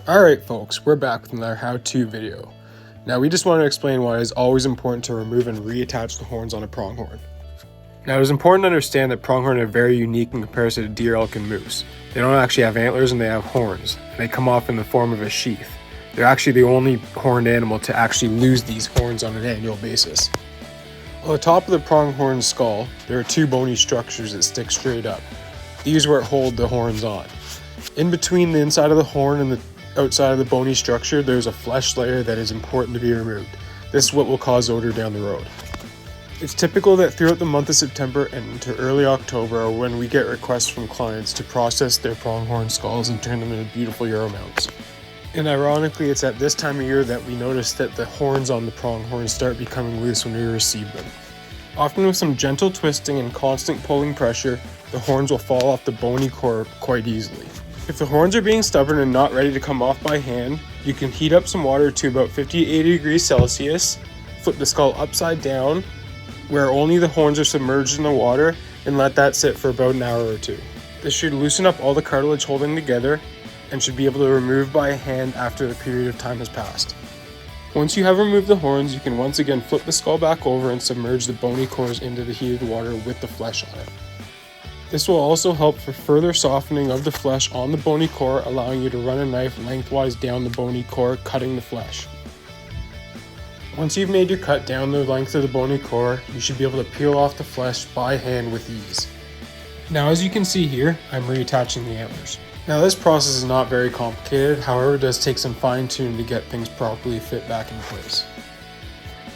Alright folks, we're back with another how-to video. Now we just want to explain why it is always important to remove and reattach the horns on a pronghorn. Now it is important to understand that pronghorn are very unique in comparison to deer, elk, and moose. They don't actually have antlers and they have horns, and they come off in the form of a sheath. They're actually the only horned animal to actually lose these horns on an annual basis. On the top of the pronghorn skull, there are two bony structures that stick straight up. These are what hold the horns on. In between the inside of the horn and the outside of the bony structure, there's a flesh layer that is important to be removed. This is what will cause odor down the road. It's typical that throughout the month of September and into early October are when we get requests from clients to process their pronghorn skulls and turn them into beautiful Euro mounts. And ironically, it's at this time of year that we notice that the horns on the pronghorn start becoming loose when we receive them. Often with some gentle twisting and constant pulling pressure, the horns will fall off the bony core quite easily. If the horns are being stubborn and not ready to come off by hand, you can heat up some water to about 50 to 80 degrees Celsius, flip the skull upside down, where only the horns are submerged in the water, and let that sit for about an hour or two. This should loosen up all the cartilage holding together and should be able to remove by hand after the period of time has passed. Once you have removed the horns, you can once again flip the skull back over and submerge the bony cores into the heated water with the flesh on it. This will also help for further softening of the flesh on the bony core, allowing you to run a knife lengthwise down the bony core, cutting the flesh. Once you've made your cut down the length of the bony core, you should be able to peel off the flesh by hand with ease. Now as you can see here, I'm reattaching the antlers. Now this process is not very complicated, however it does take some fine tuning to get things properly fit back in place.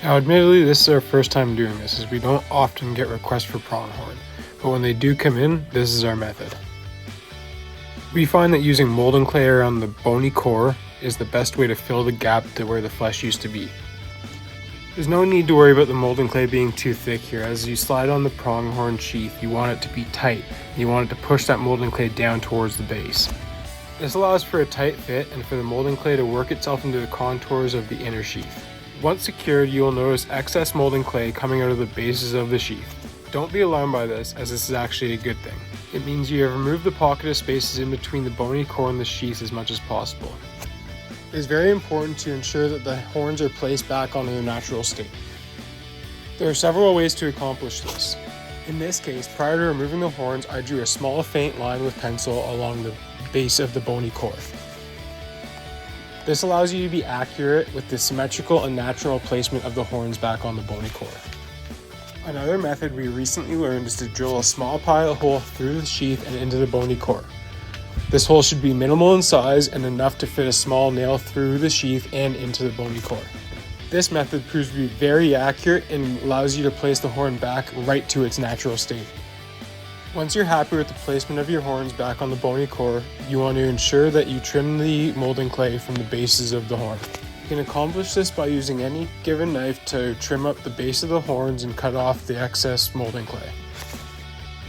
Now admittedly this is our first time doing this, as we don't often get requests for pronghorn. But when they do come in, this is our method. We find that using molding clay around the bony core is the best way to fill the gap to where the flesh used to be. There's no need to worry about the molding clay being too thick here. As you slide on the pronghorn sheath, you want it to be tight. You want it to push that molding clay down towards the base. This allows for a tight fit and for the molding clay to work itself into the contours of the inner sheath. Once secured, you will notice excess molding clay coming out of the bases of the sheath. Don't be alarmed by this, as this is actually a good thing. It means you have removed the pocketed spaces in between the bony core and the sheath as much as possible. It is very important to ensure that the horns are placed back onto their natural state. There are several ways to accomplish this. In this case, prior to removing the horns, I drew a small faint line with pencil along the base of the bony core. This allows you to be accurate with the symmetrical and natural placement of the horns back on the bony core. Another method we recently learned is to drill a small pilot hole through the sheath and into the bony core. This hole should be minimal in size and enough to fit a small nail through the sheath and into the bony core. This method proves to be very accurate and allows you to place the horn back right to its natural state. Once you're happy with the placement of your horns back on the bony core, you want to ensure that you trim the molding clay from the bases of the horn. You can accomplish this by using any given knife to trim up the base of the horns and cut off the excess molding clay.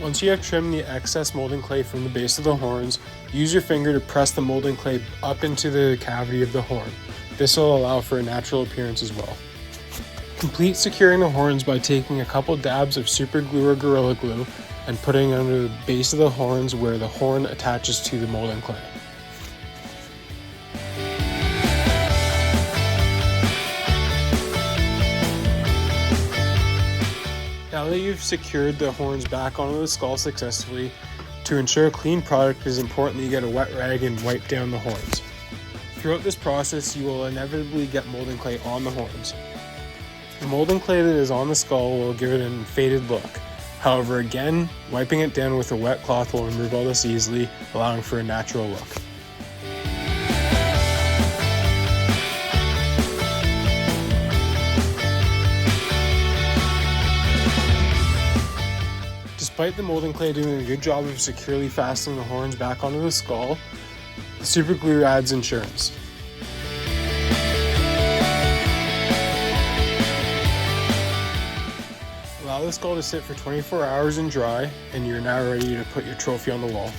Once you have trimmed the excess molding clay from the base of the horns, use your finger to press the molding clay up into the cavity of the horn. This will allow for a natural appearance as well. Complete securing the horns by taking a couple dabs of super glue or Gorilla Glue and putting it under the base of the horns where the horn attaches to the molding clay. Now that you've secured the horns back onto the skull successfully, to ensure a clean product it is important that you get a wet rag and wipe down the horns. Throughout this process you will inevitably get molding clay on the horns. The molding clay that is on the skull will give it a faded look. However, again, wiping it down with a wet cloth will remove all this easily, allowing for a natural look. Despite the molding clay doing a good job of securely fastening the horns back onto the skull, the super glue adds insurance. Allow the skull to sit for 24 hours and dry, and you're now ready to put your trophy on the wall.